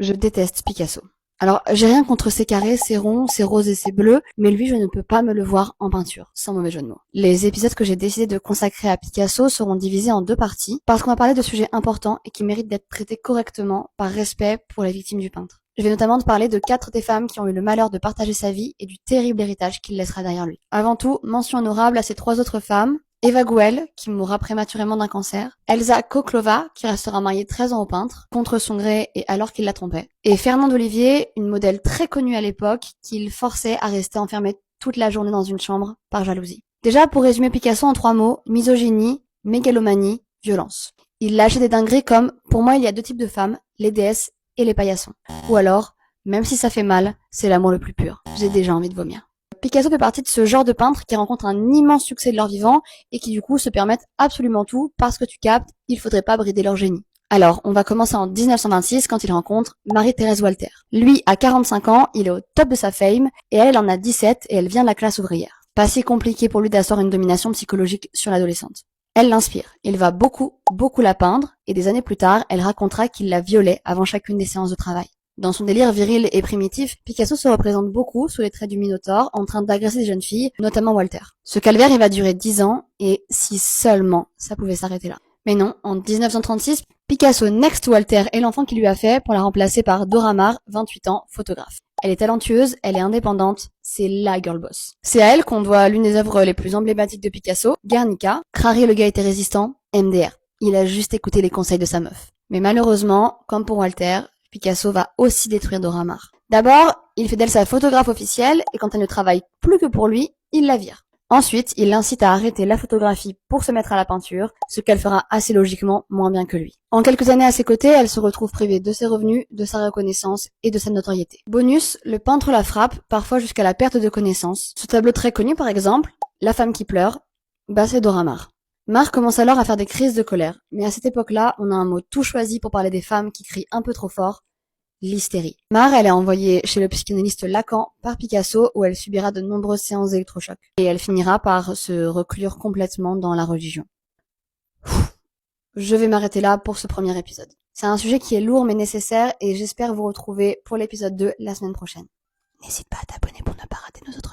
Je déteste Picasso. Alors, j'ai rien contre ses carrés, ses ronds, ses roses et ses bleus, mais lui, je ne peux pas me le voir en peinture, sans mauvais jeu de mots. Les épisodes que j'ai décidé de consacrer à Picasso seront divisés en deux parties, parce qu'on va parler de sujets importants et qui méritent d'être traités correctement, par respect pour les victimes du peintre. Je vais notamment te parler de 4 des femmes qui ont eu le malheur de partager sa vie et du terrible héritage qu'il laissera derrière lui. Avant tout, mention honorable à ces 3 autres femmes. Eva Gouel, qui mourra prématurément d'un cancer, Elsa Koklova, qui restera mariée 13 ans au peintre, contre son gré et alors qu'il la trompait, et Fernande Olivier, une modèle très connue à l'époque, qu'il forçait à rester enfermée toute la journée dans une chambre, par jalousie. Déjà, pour résumer Picasso en 3 mots, misogynie, mégalomanie, violence. Il lâchait des dingueries comme « Pour moi, il y a 2 types de femmes, les déesses et les paillassons ». Ou alors « Même si ça fait mal, c'est l'amour le plus pur. J'ai déjà envie de vomir ». Picasso fait partie de ce genre de peintres qui rencontrent un immense succès de leur vivant et qui du coup se permettent absolument tout parce que tu captes, il faudrait pas brider leur génie. Alors, on va commencer en 1926 quand il rencontre Marie-Thérèse Walter. Lui, à 45 ans, il est au top de sa fame et elle en a 17 et elle vient de la classe ouvrière. Pas si compliqué pour lui d'asseoir une domination psychologique sur l'adolescente. Elle l'inspire. Il va beaucoup la peindre et des années plus tard, elle racontera qu'il la violait avant chacune des séances de travail. Dans son délire viril et primitif, Picasso se représente beaucoup sous les traits du Minotaure en train d'agresser des jeunes filles, notamment Walter. Ce calvaire, il va durer 10 ans, et si seulement ça pouvait s'arrêter là. Mais non, en 1936, Picasso next Walter est l'enfant qu'il lui a fait pour la remplacer par Dora Maar, 28 ans, photographe. Elle est talentueuse, elle est indépendante, c'est la girl boss. C'est à elle qu'on doit l'une des œuvres les plus emblématiques de Picasso, Guernica, Crary le gars était résistant, MDR. Il a juste écouté les conseils de sa meuf. Mais malheureusement, comme pour Walter, Picasso va aussi détruire Dora Maar. D'abord, il fait d'elle sa photographe officielle et quand elle ne travaille plus que pour lui, il la vire. Ensuite, il l'incite à arrêter la photographie pour se mettre à la peinture, ce qu'elle fera assez logiquement moins bien que lui. En quelques années à ses côtés, elle se retrouve privée de ses revenus, de sa reconnaissance et de sa notoriété. Bonus, le peintre la frappe, parfois jusqu'à la perte de connaissance. Ce tableau très connu par exemple, La femme qui pleure, c'est Dora Maar. Maar commence alors à faire des crises de colère, mais à cette époque-là, on a un mot tout choisi pour parler des femmes qui crient un peu trop fort, l'hystérie. Maar, elle est envoyée chez le psychanalyste Lacan par Picasso où elle subira de nombreuses séances d'électrochocs. Et elle finira par se reclure complètement dans la religion. Je vais m'arrêter là pour ce premier épisode. C'est un sujet qui est lourd mais nécessaire et j'espère vous retrouver pour l'épisode 2 la semaine prochaine. N'hésite pas à t'abonner pour ne pas rater nos autres